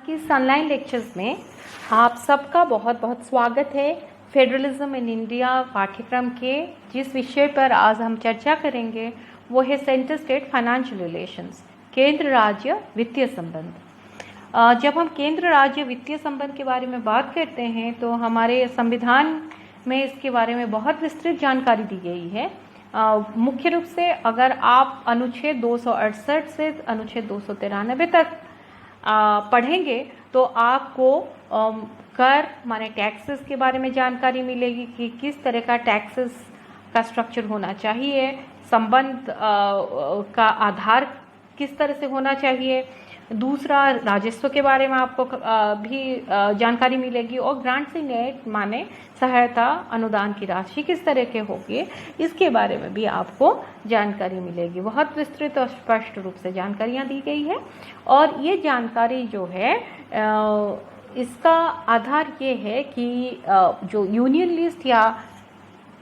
के इस online lectures में आप सबका बहुत बहुत स्वागत है। फेडरलिज्म इन इंडिया पाठ्यक्रम के जिस विषय पर आज हम चर्चा करेंगे वो है सेंटर स्टेट फाइनेंशियल रिलेशंस, केंद्र राज्य वित्तीय संबंध। जब हम केंद्र राज्य वित्तीय संबंध के बारे में बात करते हैं तो हमारे संविधान में इसके बारे में बहुत विस्तृत जानकारी दी गई है। मुख्य रूप से अगर आप अनुच्छेद 268 से अनुच्छेद 293 तक पढ़ेंगे तो आपको कर माने टैक्सेस के बारे में जानकारी मिलेगी कि किस तरह का टैक्सेस का स्ट्रक्चर होना चाहिए, संबंध का आधार किस तरह से होना चाहिए। दूसरा, राजस्व के बारे में आपको भी जानकारी मिलेगी और ग्रांट्स इन एड माने सहायता अनुदान की राशि किस तरह के होगी, इसके बारे में भी आपको जानकारी मिलेगी। बहुत विस्तृत और स्पष्ट रूप से जानकारियाँ दी गई है और ये जानकारी जो है इसका आधार ये है कि जो यूनियन लिस्ट या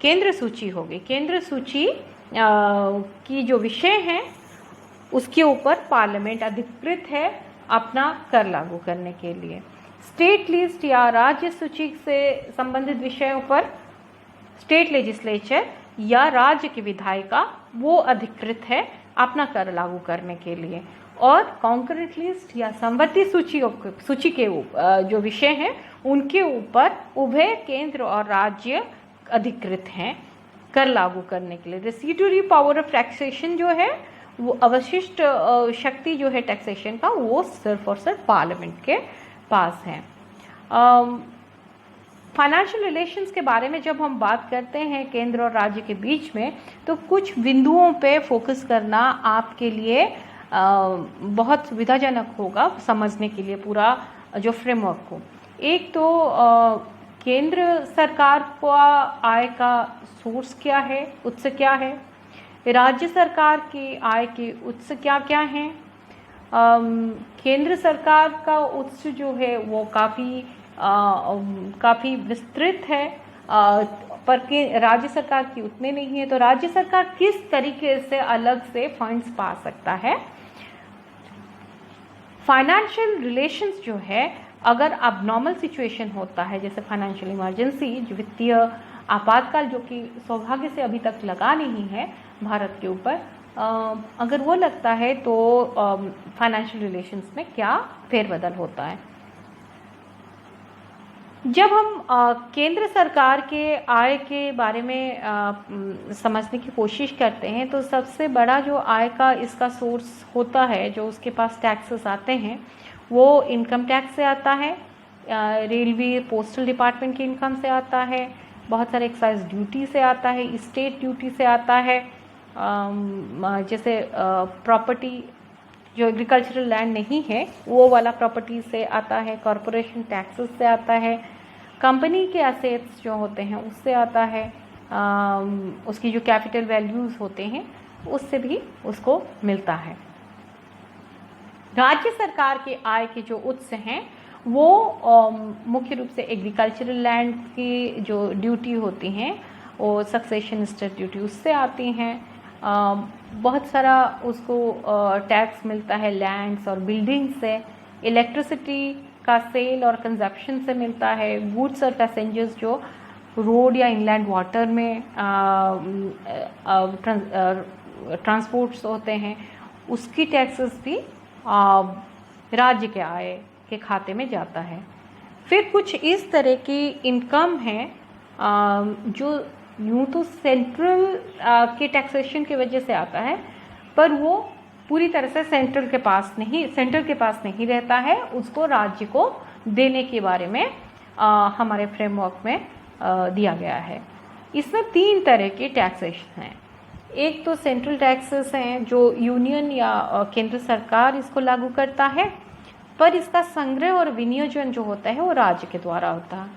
केंद्र सूची होगी, केंद्र सूची की जो विषय हैं उसके ऊपर पार्लियामेंट अधिकृत है अपना कर लागू करने के लिए। स्टेट लिस्ट या राज्य सूची से संबंधित विषयों पर स्टेट लेजिस्लेचर या राज्य की विधायिका वो अधिकृत है अपना कर लागू करने के लिए। और कॉन्करेंट लिस्ट या संबंधी सूची के जो विषय हैं उनके ऊपर उभय केंद्र और राज्य अधिकृत हैं कर लागू करने के लिए। रेसिड्यूरी पावर ऑफ टैक्सेशन जो है वो अवशिष्ट शक्ति जो है टैक्सेशन का वो सिर्फ और सिर्फ पार्लियामेंट के पास है। फाइनेंशियल रिलेशंस के बारे में जब हम बात करते हैं केंद्र और राज्य के बीच में तो कुछ बिंदुओं पे फोकस करना आपके लिए बहुत सुविधाजनक होगा समझने के लिए पूरा जो फ्रेमवर्क को। एक तो केंद्र सरकार का आय का सोर्स क्या है, उत्स क्या है, राज्य सरकार की आय के उत्स क्या क्या हैं। केंद्र सरकार का उत्स जो है वो काफ़ी विस्तृत है पर राज्य सरकार की उतने नहीं है। तो राज्य सरकार किस तरीके से अलग से फंड्स पा सकता है। फाइनेंशियल रिलेशंस जो है अगर अबनॉर्मल सिचुएशन होता है जैसे फाइनेंशियल इमरजेंसी, जो वित्तीय आपातकाल जो कि सौभाग्य से अभी तक लगा नहीं है भारत के ऊपर, अगर वो लगता है तो फाइनेंशियल रिलेशंस में क्या फेरबदल होता है। जब हम केंद्र सरकार के आय के बारे में समझने की कोशिश करते हैं तो सबसे बड़ा जो आय का इसका सोर्स होता है जो उसके पास टैक्सेस आते हैं वो इनकम टैक्स से आता है, रेलवे पोस्टल डिपार्टमेंट की इनकम से आता है, बहुत सारे एक्साइज ड्यूटी से आता है, स्टेट ड्यूटी से आता है, जैसे प्रॉपर्टी जो एग्रीकल्चरल लैंड नहीं है वो वाला प्रॉपर्टी से आता है, कॉरपोरेशन टैक्सेस से आता है, कंपनी के एसेट्स जो होते हैं उससे आता है, उसकी जो कैपिटल वैल्यूज़ होते हैं उससे भी उसको मिलता है। राज्य सरकार के आय के जो उत्स हैं वो मुख्य रूप से एग्रीकल्चरल लैंड की जो ड्यूटी होती हैं वो सक्सेशन स्टेट ड्यूटी उससे आती हैं। बहुत सारा उसको टैक्स मिलता है लैंड्स और बिल्डिंग से, इलेक्ट्रिसिटी का सेल और कंजप्शन से मिलता है, गुड्स और पैसेंजर्स जो रोड या इनलैंड वाटर में ट्रांसपोर्ट्स होते हैं उसकी टैक्सेस भी राज्य के आय के खाते में जाता है। फिर कुछ इस तरह की इनकम है जो यूँ तो सेंट्रल के टैक्सेशन की वजह से आता है पर वो पूरी तरह से सेंट्रल के पास नहीं रहता है, उसको राज्य को देने के बारे में हमारे फ्रेमवर्क में दिया गया है। इसमें 3 तरह के टैक्सेशन हैं। एक तो सेंट्रल टैक्सेस हैं जो यूनियन या केंद्र सरकार इसको लागू करता है पर इसका संग्रह और विनियोजन जो होता है वो राज्य के द्वारा होता है।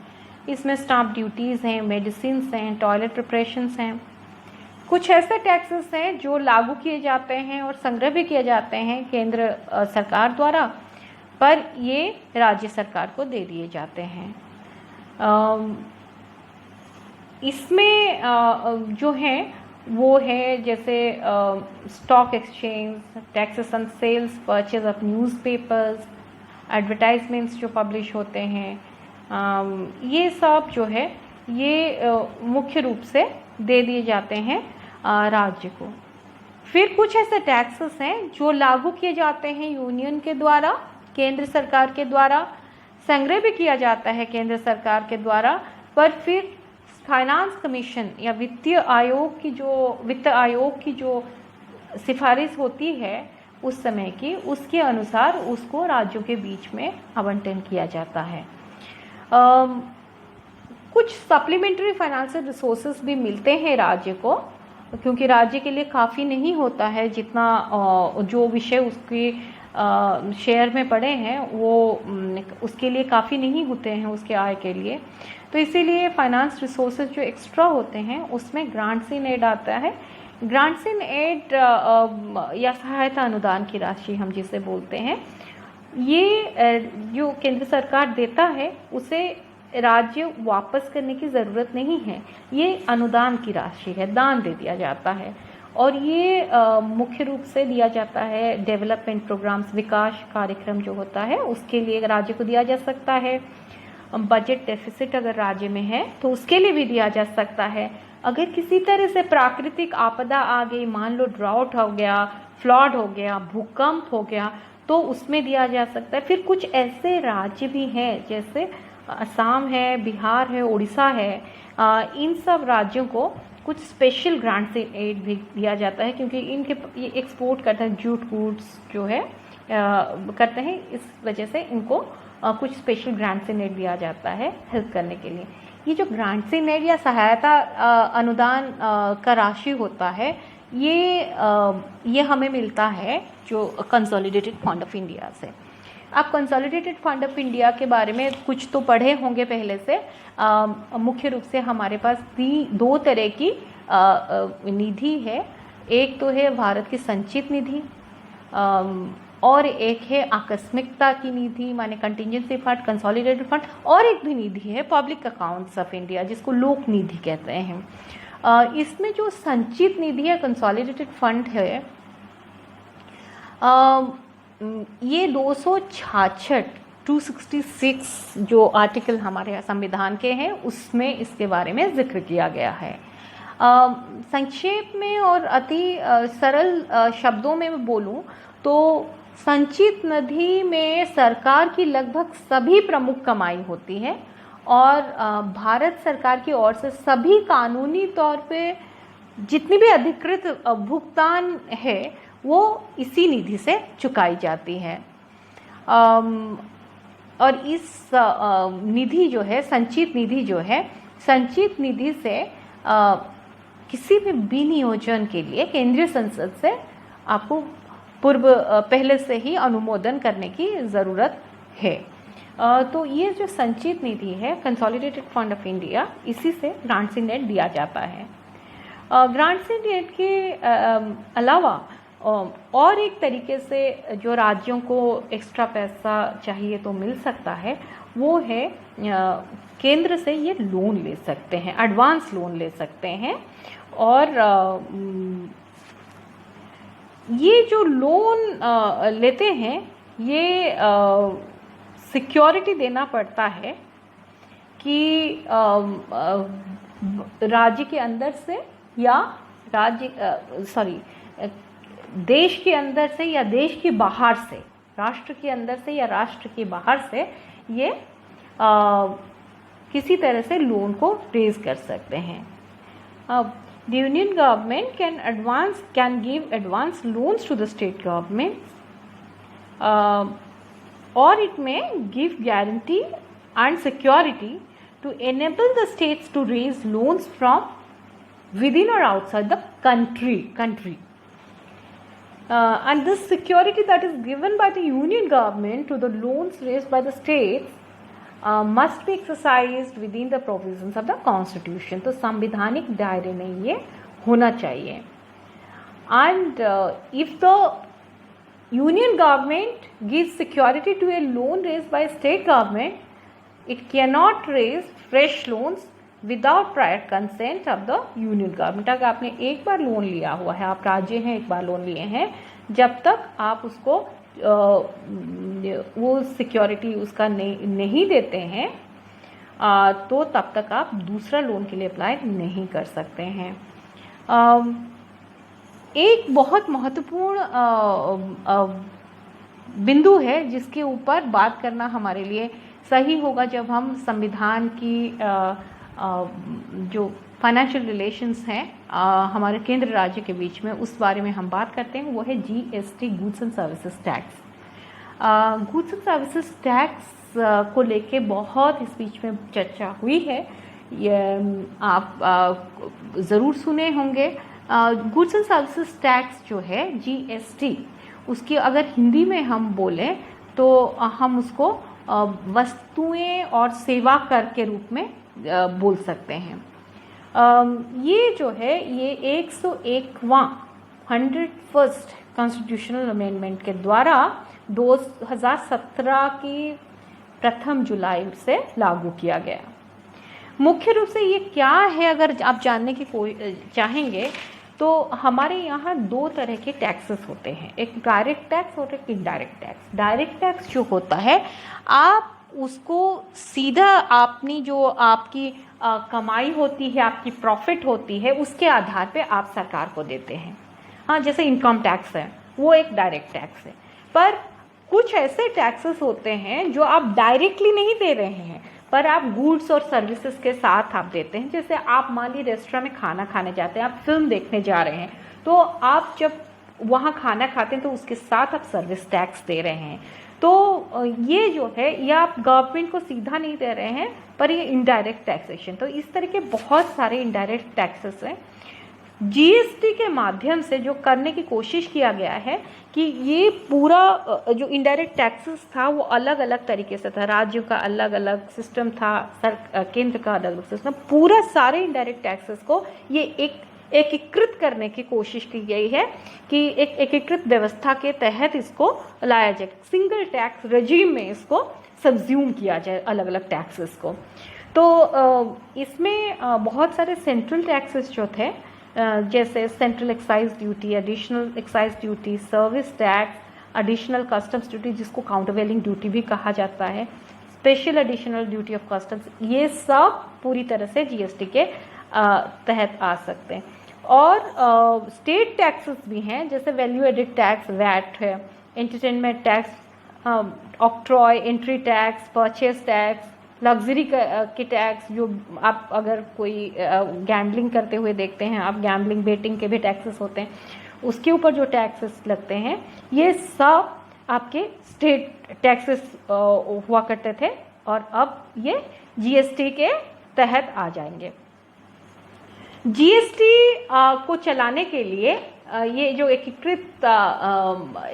इसमें स्टाम्प ड्यूटीज़ हैं, मेडिसिन्स हैं, टॉयलेट प्रिपरेशंस हैं। कुछ ऐसे टैक्सेस हैं जो लागू किए जाते हैं और संग्रह भी किए जाते हैं केंद्र सरकार द्वारा पर ये राज्य सरकार को दे दिए जाते हैं। इसमें जो हैं वो है जैसे stock exchange, taxes on sales purchase of newspapers, advertisements जो पब्लिश होते हैं, ये सब जो है ये मुख्य रूप से दे दिए जाते हैं राज्य को। फिर कुछ ऐसे टैक्सेस हैं जो लागू किए जाते हैं यूनियन के द्वारा, केंद्र सरकार के द्वारा, संग्रह भी किया जाता है केंद्र सरकार के द्वारा, पर फिर फाइनेंस कमीशन या वित्त आयोग की जो सिफारिश होती है उस समय की, उसके अनुसार उसको राज्यों के बीच में आवंटन किया जाता है। कुछ सप्लीमेंट्री फाइनेंशियल रिसोर्सेज भी मिलते हैं राज्य को, क्योंकि राज्य के लिए काफ़ी नहीं होता है जितना जो विषय उसके शेयर में पड़े हैं वो उसके लिए काफ़ी नहीं होते हैं उसके आय के लिए, तो इसीलिए फाइनेंस रिसोर्सेज जो एक्स्ट्रा होते हैं उसमें ग्रांट्स इन एड आता है। ग्रांट्स इन एड या सहायता अनुदान की राशि हम जिसे बोलते हैं, ये जो केंद्र सरकार देता है उसे राज्य वापस करने की ज़रूरत नहीं है, ये अनुदान की राशि है, दान दे दिया जाता है। और ये मुख्य रूप से दिया जाता है डेवलपमेंट प्रोग्राम्स, विकास कार्यक्रम जो होता है उसके लिए राज्य को दिया जा सकता है। बजट डेफिसिट अगर राज्य में है तो उसके लिए भी दिया जा सकता है। अगर किसी तरह से प्राकृतिक आपदा आ गई, मान लो ड्राउट हो गया, फ्लड हो गया, भूकंप हो गया, तो उसमें दिया जा सकता है। फिर कुछ ऐसे राज्य भी हैं जैसे असम है, बिहार है, उड़ीसा है, इन सब राज्यों को कुछ स्पेशल ग्रांट्स इन एड भी दिया जाता है, क्योंकि इनके ये एक्सपोर्ट करते हैं, जूट गुड्स जो है करते हैं, इस वजह से इनको कुछ स्पेशल ग्रांट्स इन एड दिया जाता है हेल्प करने के लिए। ये जो ग्रांट्स इन एड या सहायता अनुदान का राशि होता है, ये हमें मिलता है जो कंसोलिडेटेड फंड ऑफ इंडिया से। आप कंसोलिडेटेड फंड ऑफ इंडिया के बारे में कुछ तो पढ़े होंगे पहले से। मुख्य रूप से हमारे पास दो तरह की निधि है, एक तो है भारत की संचित निधि और एक है आकस्मिकता की निधि, माने कंटिजेंसी फंड, कंसोलिडेटेड फंड, और एक भी निधि है पब्लिक अकाउंट्स ऑफ इंडिया जिसको लोक निधि कहते हैं। इसमें जो संचित निधि या कंसोलिडेटेड फंड है, ये 266 जो आर्टिकल हमारे संविधान के हैं उसमें इसके बारे में जिक्र किया गया है। संक्षेप में और अति सरल शब्दों में मैं बोलूं तो संचित निधि में सरकार की लगभग सभी प्रमुख कमाई होती है और भारत सरकार की ओर से सभी कानूनी तौर पे जितनी भी अधिकृत भुगतान है वो इसी निधि से चुकाई जाती है। और इस निधि जो है, संचित निधि जो है, संचित निधि से किसी भी विनियोजन के लिए केंद्रीय संसद से आपको पहले से ही अनुमोदन करने की ज़रूरत है। तो ये जो संचित निधि है, कंसोलिडेटेड फंड ऑफ इंडिया, इसी से ग्रांट्स इन एड दिया जाता है। ग्रांट्स इन एड के अलावा और एक तरीके से जो राज्यों को एक्स्ट्रा पैसा चाहिए तो मिल सकता है, वो है केंद्र से ये लोन ले सकते हैं, एडवांस लोन ले सकते हैं। और ये जो लोन लेते हैं ये सिक्योरिटी देना पड़ता है कि राज्य के अंदर से या देश के अंदर से या देश के बाहर से, राष्ट्र के अंदर से या राष्ट्र के बाहर से ये किसी तरह से लोन को रेज कर सकते हैं। The Union government can give advance loans to the state government, or it may give guarantee and security to enable the states to raise loans from within or outside the country. And this security that is given by the Union government to the loans raised by the states must be exercised within the provisions of the Constitution. तो संविधानिक दायरे में ये होना चाहिए। And if the Union government gives security to a loan raised by state government, it cannot raise fresh loans without prior consent of the Union government. अगर आपने एक बार लोन लिया हुआ है, आप राज्य हैं, एक बार लोन लिए हैं, जब तक आप उसको वो सिक्योरिटी उसका नहीं देते हैं तो तब तक आप दूसरा लोन के लिए अप्लाई नहीं कर सकते हैं। एक बहुत महत्वपूर्ण बिंदु है जिसके ऊपर बात करना हमारे लिए सही होगा जब हम संविधान की जो फाइनेंशियल रिलेशंस हैं हमारे केंद्र राज्य के बीच में, उस बारे में हम बात करते हैं। वो है GST, goods and services tax. Goods and services tax को लेके बहुत इस बीच में चर्चा हुई है, ये आप ज़रूर सुने होंगे। गुड्स एंड सर्विसेज टैक्स जो है GST, उसकी अगर हिंदी में हम बोलें तो हम उसको वस्तुएं और सेवा कर के रूप में बोल सकते हैं। ये जो है ये 101वां 101st कॉन्स्टिट्यूशनल अमेंडमेंट के द्वारा 2017 की प्रथम जुलाई से लागू किया गया। मुख्य रूप से ये क्या है अगर आप जानने की कोई चाहेंगे तो हमारे यहाँ दो तरह के टैक्सेस होते हैं, एक डायरेक्ट टैक्स और एक इनडायरेक्ट टैक्स। डायरेक्ट टैक्स जो होता है आप उसको सीधा अपनी जो आपकी कमाई होती है, आपकी प्रॉफिट होती है, उसके आधार पे आप सरकार को देते हैं। हाँ, जैसे इनकम टैक्स है वो एक डायरेक्ट टैक्स है। पर कुछ ऐसे टैक्सेस होते हैं जो आप डायरेक्टली नहीं दे रहे हैं पर आप गुड्स और सर्विसेज के साथ आप देते हैं। जैसे आप मान ली रेस्टोरेंट में खाना खाने जाते हैं, आप फिल्म देखने जा रहे हैं, तो आप जब वहाँ खाना खाते हैं तो उसके साथ आप सर्विस टैक्स दे रहे हैं। तो ये जो है ये आप गवर्नमेंट को सीधा नहीं दे रहे हैं पर ये इनडायरेक्ट टैक्सेशन। तो इस तरह के बहुत सारे इनडायरेक्ट टैक्सेस हैं। GST के माध्यम से जो करने की कोशिश किया गया है कि ये पूरा जो इनडायरेक्ट टैक्सेस था वो अलग अलग तरीके से था, राज्यों का अलग अलग सिस्टम था, केंद्र का अलग अलग सिस्टम, पूरा सारे इनडायरेक्ट टैक्सेस को ये एकीकृत करने की कोशिश की गई है कि एक एकीकृत व्यवस्था के तहत इसको लाया जाए, सिंगल टैक्स रेजिम में इसको सब्ज्यूम किया जाए अलग अलग टैक्सेस को। तो इसमें बहुत सारे सेंट्रल टैक्सेस जो थे, जैसे central excise duty, additional excise duty, service tax, additional customs duty जिसको काउंटरवेलिंग ड्यूटी भी कहा जाता है, special additional duty of customs, ये सब पूरी तरह से GST के तहत आ सकते हैं। और स्टेट टैक्सेस भी हैं, जैसे वैल्यू एडेड टैक्स, वैट है, entertainment tax, octroi, entry tax, purchase tax, luxury के टैक्स, जो आप अगर कोई गैम्बलिंग करते हुए देखते हैं, आप गैम्बलिंग बेटिंग के भी टैक्सेस होते हैं, उसके ऊपर जो टैक्सेस लगते हैं ये सब आपके स्टेट टैक्सेस हुआ करते थे और अब ये GST के तहत आ जाएंगे। GST को चलाने के लिए ये जो एकीकृत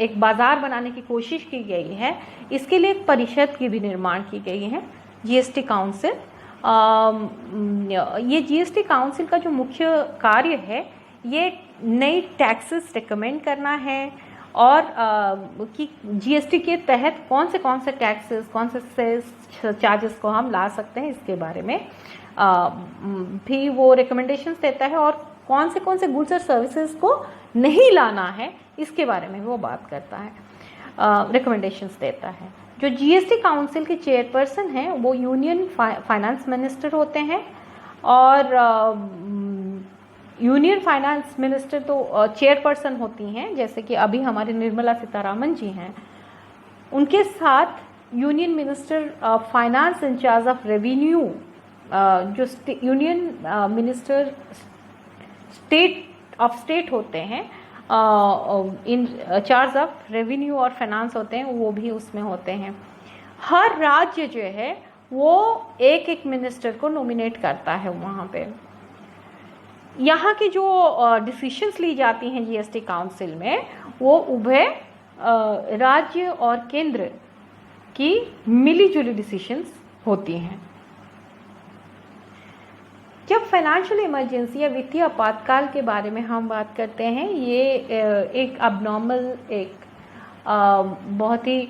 एक बाजार बनाने की कोशिश की गई है, इसके लिए एक परिषद की भी निर्माण की गई है, GST काउंसिल। ये GST काउंसिल का जो मुख्य कार्य है ये नई टैक्सेस रिकमेंड करना है और कि GST के तहत कौन से टैक्सेस, कौन से सेस चार्जेस को हम ला सकते हैं, इसके बारे में भी वो रिकमेंडेशंस देता है, और कौन से गुड्स और सर्विसेज को नहीं लाना है इसके बारे में वो बात करता है, रिकमेंडेशंस देता है। जो GST काउंसिल के चेयरपर्सन हैं वो यूनियन फाइनेंस मिनिस्टर होते हैं, और यूनियन फाइनेंस मिनिस्टर तो चेयरपर्सन होती हैं, जैसे कि अभी हमारे निर्मला सीतारामन जी हैं। उनके साथ union minister finance in charge of revenue, जो यूनियन मिनिस्टर स्टेट होते हैं, इन चार्ज ऑफ रेवेन्यू और फाइनेंस होते हैं, वो भी उसमें होते हैं। हर राज्य जो है वो एक मिनिस्टर को नॉमिनेट करता है वहाँ पे। यहाँ की जो डिसीशंस ली जाती हैं GST काउंसिल में, वो उभय राज्य और केंद्र की मिलीजुली डिसीशंस होती हैं। जब फाइनेंशियल इमरजेंसी या वित्तीय आपातकाल के बारे में हम बात करते हैं, ये एक अबनॉर्मल, एक बहुत ही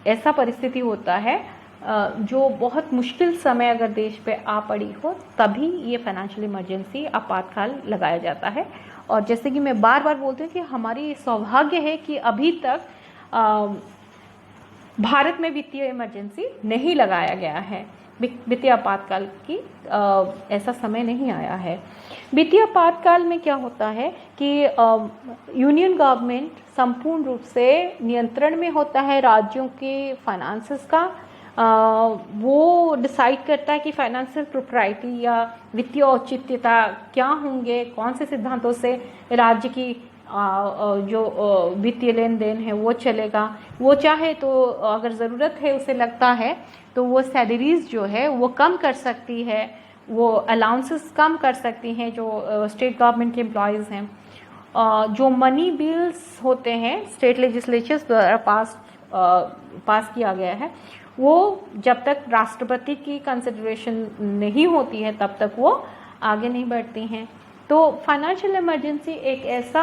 ऐसा परिस्थिति होता है जो बहुत मुश्किल समय अगर देश पे आ पड़ी हो, तभी ये फाइनेंशियल इमरजेंसी आपातकाल लगाया जाता है। और जैसे कि मैं बार बार बोलती हूँ कि हमारी सौभाग्य है कि अभी तक भारत में वित्तीय इमरजेंसी नहीं लगाया गया है, वित्तीय आपातकाल की ऐसा समय नहीं आया है। वित्तीय आपातकाल में क्या होता है कि यूनियन गवर्नमेंट संपूर्ण रूप से नियंत्रण में होता है राज्यों के फाइनेंसेस का। वो डिसाइड करता है कि फाइनेंशियल प्रोप्राइटी या वित्तीय औचित्यता क्या होंगे, कौन से सिद्धांतों से राज्य की जो वित्तीय लेन देन है वो चलेगा। वो चाहे तो अगर ज़रूरत है, उसे लगता है तो वो सैलरीज जो है वो कम कर सकती है, वो अलाउंसेस कम कर सकती हैं जो स्टेट गवर्नमेंट के एम्प्लॉयज़ हैं। जो मनी बिल्स होते हैं स्टेट लेजिस्लेचर्स द्वारा पास किया गया है, वो जब तक राष्ट्रपति की कंसिडरेशन नहीं होती है तब तक वो आगे नहीं बढ़ती हैं। तो फाइनेंशियल इमरजेंसी एक ऐसा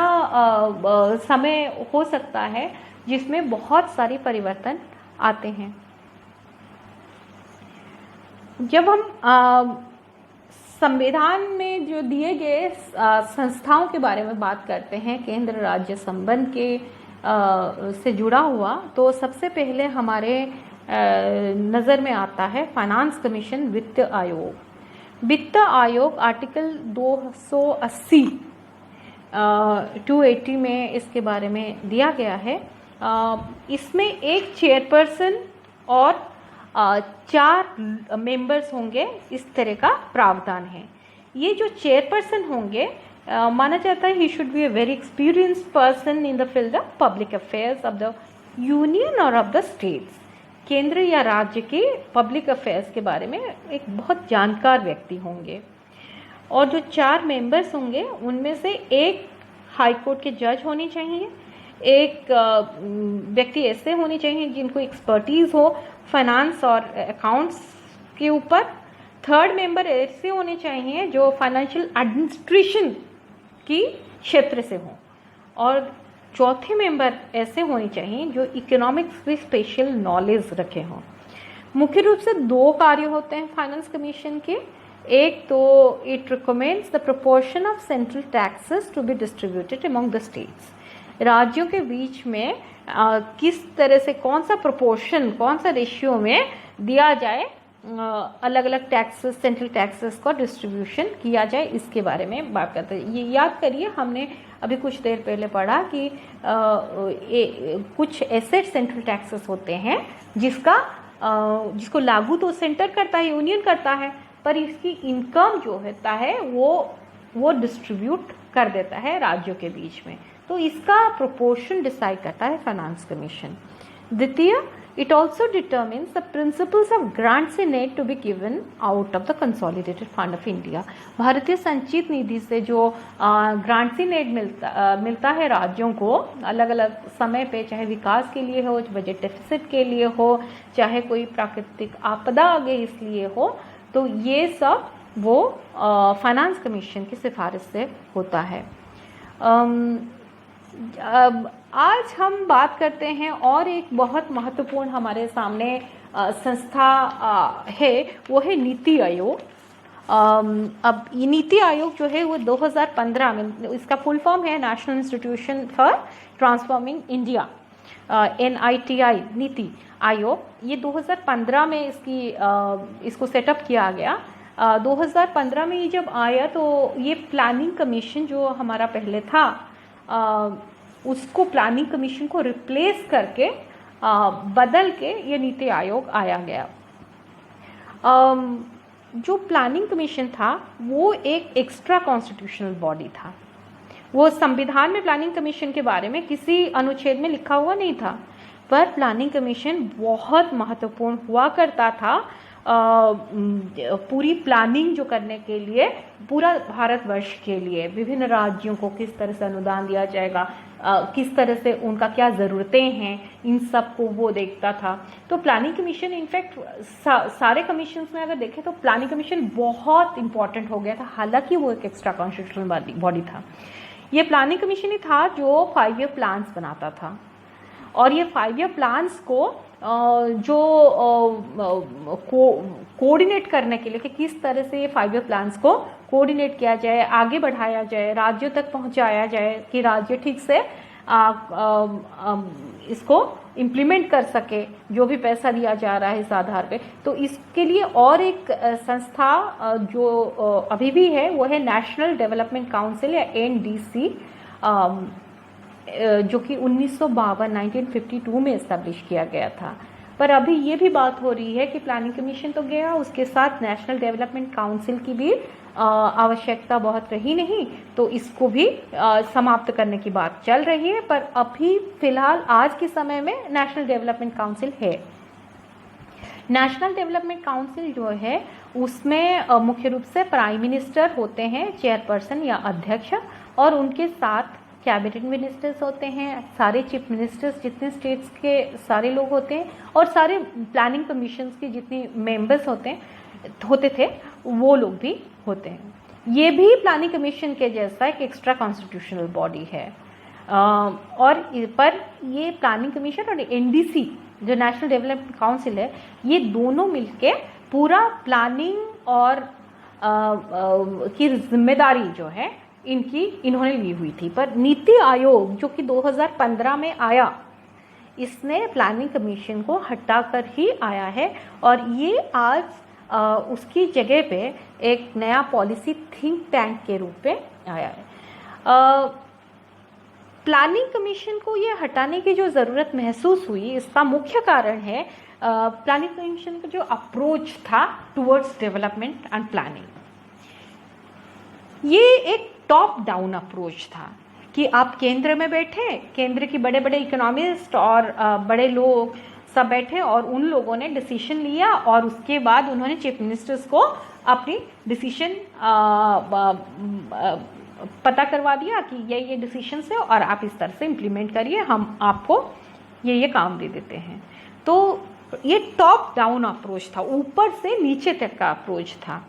समय हो सकता है जिसमें बहुत सारी परिवर्तन आते हैं। जब हम संविधान में जो दिए गए संस्थाओं के बारे में बात करते हैं, केंद्र राज्य संबंध के से जुड़ा हुआ, तो सबसे पहले हमारे नज़र में आता है फाइनेंस कमीशन, वित्त आयोग। वित्त आयोग आर्टिकल 280 280 में इसके बारे में दिया गया है। इसमें एक चेयरपर्सन और 4 मेंबर्स होंगे, इस तरह का प्रावधान है। ये जो चेयरपर्सन होंगे, माना जाता है he should be a very experienced person in the field of public affairs of the union और ऑफ द स्टेट्स। केंद्र या राज्य के पब्लिक अफेयर्स के बारे में एक बहुत जानकार व्यक्ति होंगे। और जो 4 मेंबर्स होंगे उनमें से एक हाई कोर्ट के जज होने चाहिए, एक व्यक्ति ऐसे होने चाहिए जिनको एक्सपर्टीज़ हो फाइनेंस और अकाउंट्स के ऊपर। 3rd मेंबर ऐसे होने चाहिए जो फाइनेंशियल एडमिनिस्ट्रेशन की क्षेत्र से हों, और 4थे मेंबर ऐसे होने चाहिए जो इकोनॉमिक्स में स्पेशल नॉलेज रखे हों। मुख्य रूप से 2 कार्य होते हैं फाइनेंस कमीशन के। एक तो it recommends the proportion of central taxes to be distributed among the states. राज्यों के बीच में किस तरह से कौन सा प्रोपोर्शन, कौन सा रेशियो में दिया जाए, अलग अलग टैक्सेस, सेंट्रल टैक्सेस का डिस्ट्रीब्यूशन किया जाए, इसके बारे में बात करते हैं। ये याद करिए, हमने अभी कुछ देर पहले पढ़ा कि कुछ ऐसे सेंट्रल टैक्सेस होते हैं जिसको लागू तो सेंटर करता है, यूनियन करता है, पर इसकी इनकम जो होता है वो डिस्ट्रीब्यूट कर देता है राज्यों के बीच में। तो इसका प्रोपोर्शन डिसाइड करता है फाइनेंस कमीशन। द्वितीय, it also determines the principles of grants in aid to be given out of the consolidated fund of India। भारतीय संचित निधि से जो ग्रांट्स इन एड मिलता है राज्यों को अलग अलग समय पे, चाहे विकास के लिए हो, बजट डेफिसिट के लिए हो, चाहे कोई प्राकृतिक आपदा आ गई इसलिए हो, तो ये सब वो फाइनेंस कमीशन की सिफारिश से होता है। आज हम बात करते हैं और एक बहुत महत्वपूर्ण हमारे सामने संस्था है, वो है नीति आयोग। अब ये नीति आयोग जो है वो 2015 में, इसका फुल फॉर्म है national institution for transforming India, NITI, NITI Aayog. ये 2015 में इसको सेटअप किया गया। 2015 में ये जब आया तो ये प्लानिंग कमीशन जो हमारा पहले था, उसको प्लानिंग कमीशन को रिप्लेस करके बदल के ये नीति आयोग आया गया। जो प्लानिंग कमीशन था वो एक एक्स्ट्रा कॉन्स्टिट्यूशनल बॉडी था। वो संविधान में प्लानिंग कमीशन के बारे में किसी अनुच्छेद में लिखा हुआ नहीं था, पर प्लानिंग कमीशन बहुत महत्वपूर्ण हुआ करता था पूरी प्लानिंग जो करने के लिए, पूरा भारतवर्ष के लिए विभिन्न राज्यों को किस तरह से अनुदान दिया जाएगा, किस तरह से उनका क्या ज़रूरतें हैं, इन सब को वो देखता था। तो प्लानिंग कमीशन इनफैक्ट सारे कमीशंस में अगर देखें तो प्लानिंग कमीशन बहुत इंपॉर्टेंट हो गया था, हालांकि वो एक एक्स्ट्रा कॉन्स्टिट्यूशनल बॉडी था। ये प्लानिंग कमीशन ही था जो 5 ईयर प्लान्स बनाता था। और ये 5 ईयर प्लान्स को जो कोऑर्डिनेट करने के लिए कि किस तरह से ये 5 ईयर प्लान्स को कोऑर्डिनेट किया जाए, आगे बढ़ाया जाए, राज्यों तक पहुंचाया जाए कि राज्य ठीक से इसको इम्प्लीमेंट कर सके जो भी पैसा दिया जा रहा है इस आधार पे। तो इसके लिए और एक संस्था जो अभी भी है वो है नेशनल डेवलपमेंट काउंसिल या NDC, जो कि 1952 में इस्टेब्लिश किया गया था। पर अभी ये भी बात हो रही है कि प्लानिंग कमीशन तो गया, उसके साथ नेशनल डेवलपमेंट काउंसिल की भी आवश्यकता बहुत रही नहीं, तो इसको भी समाप्त करने की बात चल रही है। पर अभी फिलहाल आज के समय में नेशनल डेवलपमेंट काउंसिल है। नेशनल डेवलपमेंट काउंसिल जो है उसमें मुख्य रूप से प्राइम मिनिस्टर होते हैं, चेयरपर्सन या अध्यक्ष, और उनके साथ कैबिनेट मिनिस्टर्स होते हैं, सारे चीफ मिनिस्टर्स जितने स्टेट्स के सारे लोग होते हैं, और सारे प्लानिंग कमीशंस के जितने मेंबर्स होते थे वो लोग भी होते हैं। ये भी प्लानिंग कमीशन के जैसा एक एक्स्ट्रा कॉन्स्टिट्यूशनल बॉडी है। और पर ये प्लानिंग कमीशन और NDC जो नेशनल डेवलपमेंट काउंसिल है, ये दोनों मिलके पूरा प्लानिंग और की जिम्मेदारी जो है इन्होंने ली हुई थी। पर नीति आयोग जो कि 2015 में आया, इसने प्लानिंग कमीशन को हटाकर ही आया है, और ये आज उसकी जगह पे एक नया पॉलिसी थिंक टैंक के रूप में आया है। प्लानिंग कमीशन को ये हटाने की जो ज़रूरत महसूस हुई, इसका मुख्य कारण है प्लानिंग कमीशन का जो अप्रोच था टुवर्ड्स डेवलपमेंट एंड प्लानिंग। ये एक टॉप डाउन अप्रोच था कि आप केंद्र में बैठे, केंद्र की बड़े बड़े इकोनॉमिस्ट और बड़े लोग सब बैठे और उन लोगों ने डिसीजन लिया, और उसके बाद उन्होंने चीफ मिनिस्टर्स को अपनी डिसीजन पता करवा दिया कि ये डिसीजन है और आप इस तरह से इम्प्लीमेंट करिए, हम आपको ये काम दे देते हैं। तो ये टॉप डाउन अप्रोच था, ऊपर से नीचे तक का अप्रोच था।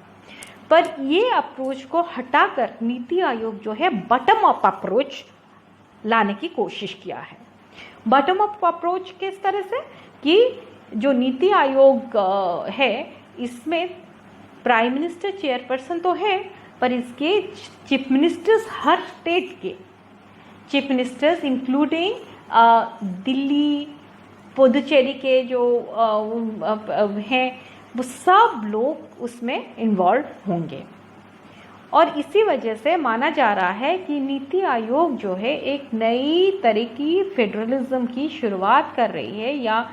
पर ये अप्रोच को हटाकर नीति आयोग जो है बॉटम अप अप्रोच लाने की कोशिश किया है। बॉटम अप अप्रोच किस तरह से कि जो नीति आयोग है इसमें प्राइम मिनिस्टर चेयरपर्सन तो है, पर इसके चीफ मिनिस्टर्स हर स्टेट के chief ministers including Delhi, Puducherry के जो हैं, वो सब लोग उसमें इन्वॉल्व होंगे। और इसी वजह से माना जा रहा है कि नीति आयोग जो है एक नई तरह की फेडरलिज्म की शुरुआत कर रही है या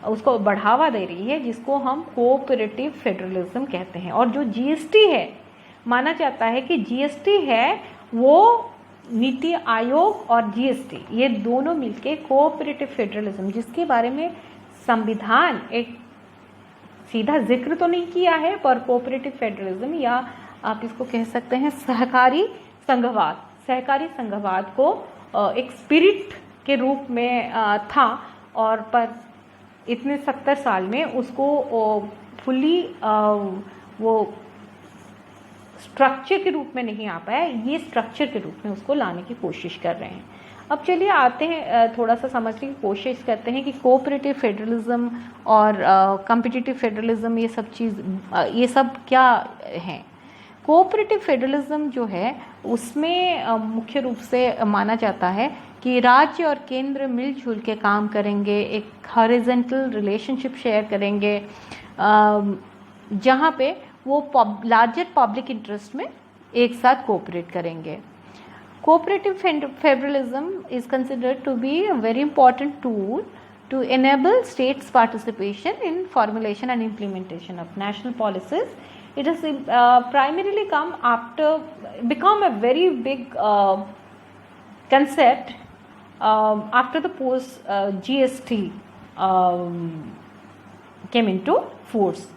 उसको बढ़ावा दे रही है, जिसको हम कोऑपरेटिव फेडरलिज्म कहते हैं। और जो GST है, माना जाता है कि GST है वो नीति आयोग और GST ये दोनों मिलके कोऑपरेटिव फेडरलिज्म, जिसके बारे में संविधान एक सीधा जिक्र तो नहीं किया है, पर कोऑपरेटिव फेडरलिज्म या आप इसको कह सकते हैं सहकारी संघवाद को एक स्पिरिट के रूप में था, और पर इतने 70 साल में उसको फुली वो स्ट्रक्चर के रूप में नहीं आ पाया। ये स्ट्रक्चर के रूप में उसको लाने की कोशिश कर रहे हैं। अब चलिए आते हैं, थोड़ा सा समझने की कोशिश करते हैं कि कोऑपरेटिव फेडरलिज्म और कॉम्पिटिटिव फेडरलिज्म ये सब क्या हैं। कोऑपरेटिव फेडरलिज्म जो है उसमें मुख्य रूप से माना जाता है कि राज्य और केंद्र मिलजुल के काम करेंगे, एक हॉरिजॉन्टल रिलेशनशिप शेयर करेंगे, जहाँ पे वो लार्जर पब्लिक इंटरेस्ट में एक साथ कोऑपरेट करेंगे। Cooperative federalism is considered to be a very important tool to enable states' participation in formulation and implementation of national policies. It has primarily become a very big concept after the post GST came into force.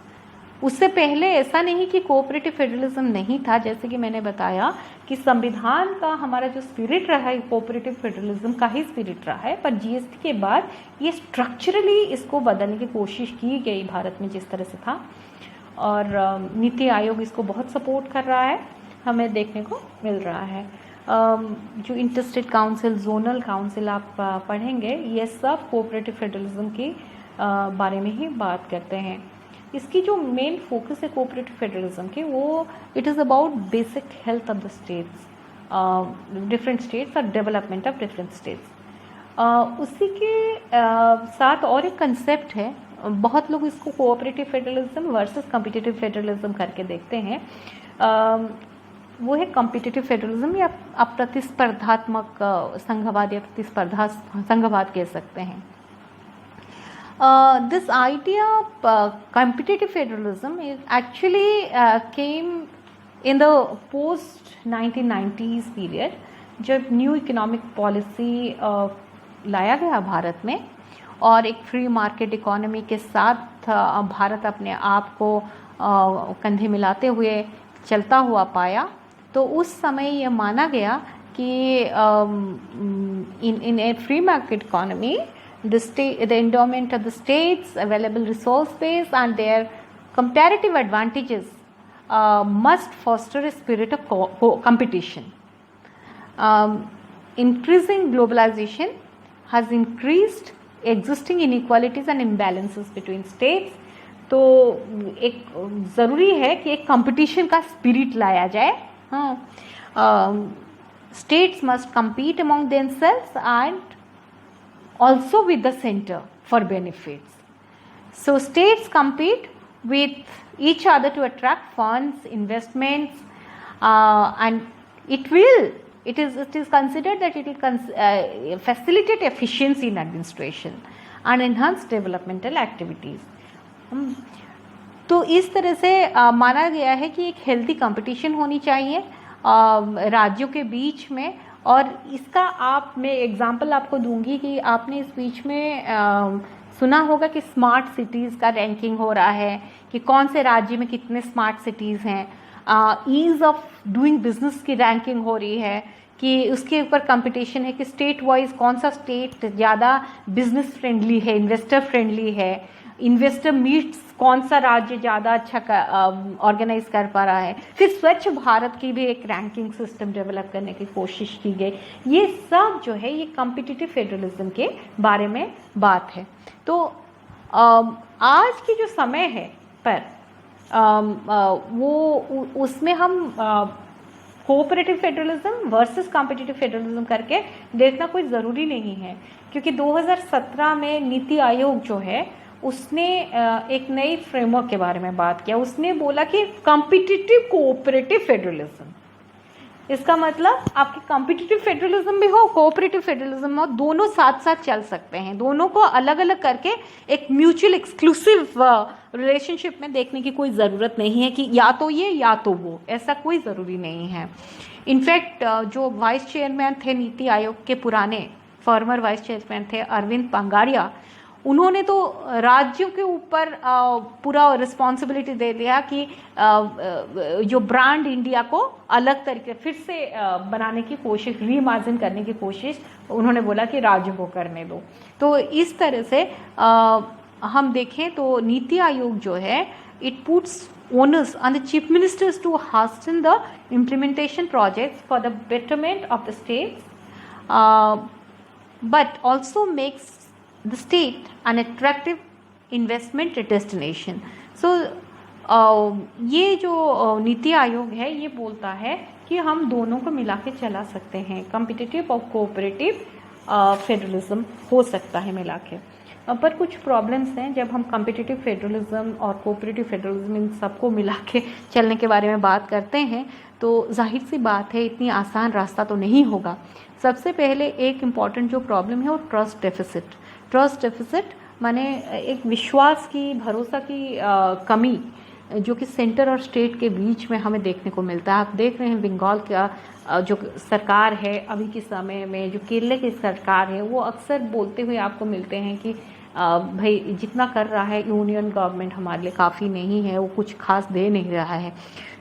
उससे पहले ऐसा नहीं कि cooperative federalism नहीं था, जैसे कि मैंने बताया कि संविधान का हमारा जो स्पिरिट रहा है कोऑपरेटिव फेडरलिज्म का ही स्पिरिट रहा है, पर GST के बाद ये स्ट्रक्चरली इसको बदलने की कोशिश की गई भारत में जिस तरह से था, और नीति आयोग इसको बहुत सपोर्ट कर रहा है, हमें देखने को मिल रहा है। जो इंटरस्टेट काउंसिल, जोनल काउंसिल आप पढ़ेंगे, ये सब कोऑपरेटिव फेडरलिज्म के बारे में ही बात करते हैं। इसकी जो मेन फोकस है कोऑपरेटिव फेडरलिज्म के, वो it is about basic health of the states, different states और डेवलपमेंट ऑफ डिफरेंट स्टेट्स। उसी के साथ और एक कंसेप्ट है, बहुत लोग इसको cooperative federalism versus competitive federalism करके देखते हैं। वो है कॉम्पिटिटिव फेडरलिज्म या अप्रतिस्पर्धात्मक संघवाद या प्रतिस्पर्धा संघवाद कह सकते हैं। This idea of competitive federalism is actually came in the post 1990s period, जब न्यू इकोनॉमिक पॉलिसी लाया गया भारत में और एक फ्री मार्केट इकोनॉमी के साथ भारत अपने आप को कंधे मिलाते हुए चलता हुआ पाया। तो उस समय ये माना गया कि in a free market economy, the endowment of the states, available resource base and their comparative advantages must foster a spirit of competition. Increasing globalization has increased existing inequalities and imbalances between states. तो एक ज़रूरी है कि एक competition का spirit लाया जाए। States must compete among themselves and also with the center for benefits. So states compete with each other to attract funds, investments, and it is considered that it will facilitate efficiency in administration and enhance developmental activities. तो इस तरह से माना गया है कि एक healthy competition होनी चाहिए राज्यों के बीच में। और इसका मैं एग्जांपल आपको दूंगी कि आपने इस बीच में सुना होगा कि स्मार्ट सिटीज़ का रैंकिंग हो रहा है कि कौन से राज्य में कितने स्मार्ट सिटीज़ हैं। ईज़ ऑफ डूइंग बिजनेस की रैंकिंग हो रही है कि उसके ऊपर कंपटीशन है कि स्टेट वाइज कौन सा स्टेट ज़्यादा बिजनेस फ्रेंडली है, इन्वेस्टर फ्रेंडली है, इन्वेस्टर मीट्स कौन सा राज्य ज़्यादा अच्छा ऑर्गेनाइज कर पा रहा है। फिर स्वच्छ भारत की भी एक रैंकिंग सिस्टम डेवलप करने की कोशिश की गई। ये सब जो है ये कॉम्पिटिटिव फेडरलिज्म के बारे में बात है। तो आज की जो समय है पर वो उसमें हम cooperative federalism versus competitive federalism करके देखना कोई ज़रूरी नहीं है, क्योंकि 2017 में नीति आयोग जो है उसने एक नई फ्रेमवर्क के बारे में बात किया। उसने बोला कि कॉम्पिटिटिव कोऑपरेटिव फेडरलिज्म, इसका मतलब आपकी कॉम्पिटिटिव फेडरलिज्म भी हो, कोऑपरेटिव फेडरलिज्म हो, दोनों साथ साथ चल सकते हैं। दोनों को अलग अलग करके एक म्यूचुअल एक्सक्लूसिव रिलेशनशिप में देखने की कोई ज़रूरत नहीं है कि या तो ये या तो वो, ऐसा कोई ज़रूरी नहीं है। इनफैक्ट जो वाइस चेयरमैन थे नीति आयोग के, पुराने फॉर्मर वाइस चेयरमैन थे अरविंद पंगारिया, उन्होंने तो राज्यों के ऊपर पूरा रिस्पॉन्सिबिलिटी दे दिया कि जो ब्रांड इंडिया को अलग तरीके फिर से बनाने की कोशिश, रीइमेजिन करने की कोशिश उन्होंने बोला कि राज्यों को करने दो। तो इस तरह से हम देखें तो नीति आयोग जो है it puts onus on the chief ministers to hasten the implementation projects for the betterment of the states, but also makes the state an attractive investment destination. So ये जो नीति आयोग है ये बोलता है कि हम दोनों को मिला के चला सकते हैं, कॉम्पिटिटिव और कोऑपरेटिव फेडरलिज्म हो सकता है मिला के। पर कुछ प्रॉब्लम्स हैं जब हम कॉम्पिटिटिव फेडरलिज्म और कोऑपरेटिव फेडरलिज्म इन सबको मिला के चलने के बारे में बात करते हैं, तो जाहिर सी बात है इतनी आसान रास्ता तो नहीं होगा। सबसे पहले एक इम्पॉर्टेंट जो प्रॉब्लम है वो ट्रस्ट डेफिसिट। ट्रस्ट डेफिसिट माने एक विश्वास की, भरोसा की कमी जो कि सेंटर और स्टेट के बीच में हमें देखने को मिलता है। आप देख रहे हैं बंगाल का जो सरकार है अभी के समय में, जो केरल की सरकार है, वो अक्सर बोलते हुए आपको मिलते हैं कि भाई जितना कर रहा है यूनियन गवर्नमेंट हमारे लिए काफ़ी नहीं है, वो कुछ खास दे नहीं रहा है।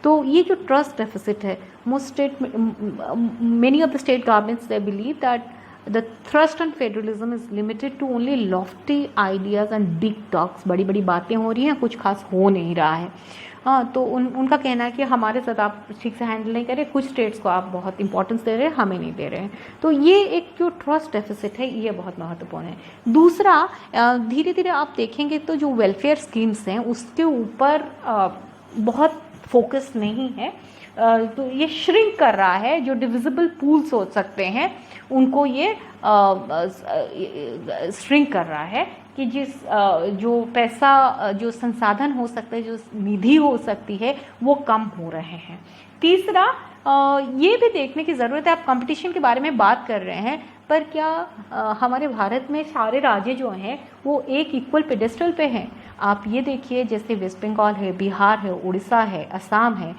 तो ये जो ट्रस्ट डेफिसिट है, many of the state governments they believe that the thrust on federalism is limited to only lofty ideas and big talks। बड़ी बड़ी बातें हो रही हैं, कुछ खास हो नहीं रहा है। हाँ, तो उनका कहना है कि हमारे साथ आप ठीक से हैंडल नहीं कर रहे, कुछ स्टेट्स को आप बहुत इंपॉर्टेंस दे रहे हैं, हमें नहीं दे रहे हैं। तो ये एक जो ट्रस्ट डेफिसिट है ये बहुत महत्वपूर्ण है। दूसरा, धीरे धीरे आप देखेंगे तो जो वेलफेयर स्कीम्स हैं उसके ऊपर बहुत फोकस नहीं है। तो ये श्रिंक कर रहा है। जो डिविजिबल पूल्स हो सकते हैं उनको ये श्रिंक कर रहा है कि जो पैसा, जो संसाधन हो सकते हैं, जो निधि हो सकती है, वो कम हो रहे हैं। तीसरा, ये भी देखने की ज़रूरत है, आप कंपटीशन के बारे में बात कर रहे हैं, पर क्या हमारे भारत में सारे राज्य जो हैं वो एक इक्वल पेडेस्टल पे हैं? आप ये देखिए, जैसे वेस्ट बंगाल है, बिहार है, उड़ीसा है, असम है,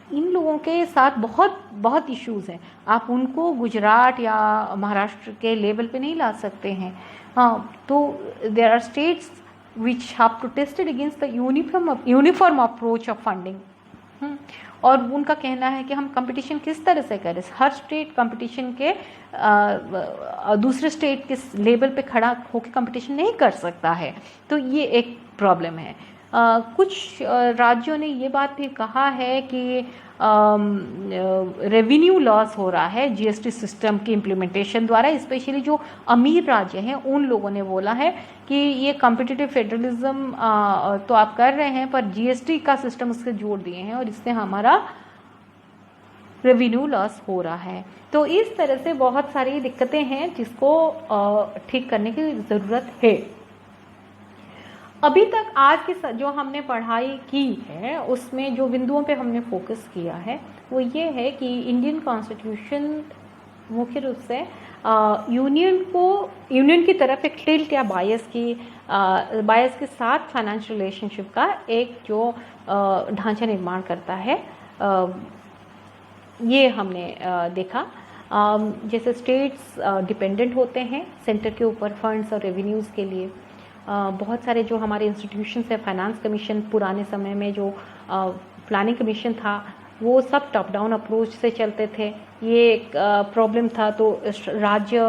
इन लोगों के साथ बहुत बहुत इश्यूज़ हैं। आप उनको गुजरात या महाराष्ट्र के लेवल पे नहीं ला सकते हैं। तो there are states which have protested against the uniform approach of funding. और उनका कहना है कि हम कंपटीशन किस तरह से करें। हर स्टेट कंपटीशन के दूसरे स्टेट के लेवल पे खड़ा होकर कंपटीशन नहीं कर सकता है। तो ये एक प्रॉब्लम है। कुछ राज्यों ने ये बात भी कहा है कि रेवेन्यू लॉस हो रहा है जीएसटी सिस्टम की इम्प्लीमेंटेशन द्वारा। स्पेशली जो अमीर राज्य हैं उन लोगों ने बोला है कि ये कॉम्पिटिटिव फेडरलिज्म तो आप कर रहे हैं, पर जीएसटी का सिस्टम उससे जोड़ दिए हैं और इससे हमारा रेवेन्यू लॉस हो रहा है। तो इस तरह से बहुत सारी दिक्कतें हैं जिसको ठीक करने की ज़रूरत है। अभी तक आज की जो हमने पढ़ाई की है उसमें जो बिंदुओं पे हमने फोकस किया है वो ये है कि इंडियन कॉन्स्टिट्यूशन मुख्य रूप से यूनियन की तरफ एक टिल्ट या बायस के साथ फाइनेंशियल रिलेशनशिप का एक जो ढांचा निर्माण करता है, ये हमने देखा। जैसे स्टेट्स डिपेंडेंट होते हैं सेंटर के ऊपर फंड्स और रेवेन्यूज़ के लिए। बहुत सारे जो हमारे इंस्टीट्यूशंस है, फाइनेंस कमीशन पुराने समय में जो प्लानिंग कमीशन था वो सब टॉप डाउन अप्रोच से चलते थे। ये एक प्रॉब्लम था। तो राज्य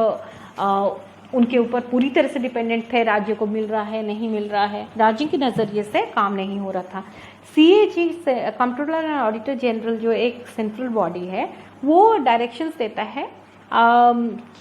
उनके ऊपर पूरी तरह से डिपेंडेंट थे, राज्य को मिल रहा है नहीं मिल रहा है, राज्य के नज़रिए से काम नहीं हो रहा था। CAG से कंट्रोलर एंड ऑडिटर जनरल जो एक सेंट्रल बॉडी है वो डायरेक्शंस देता है कि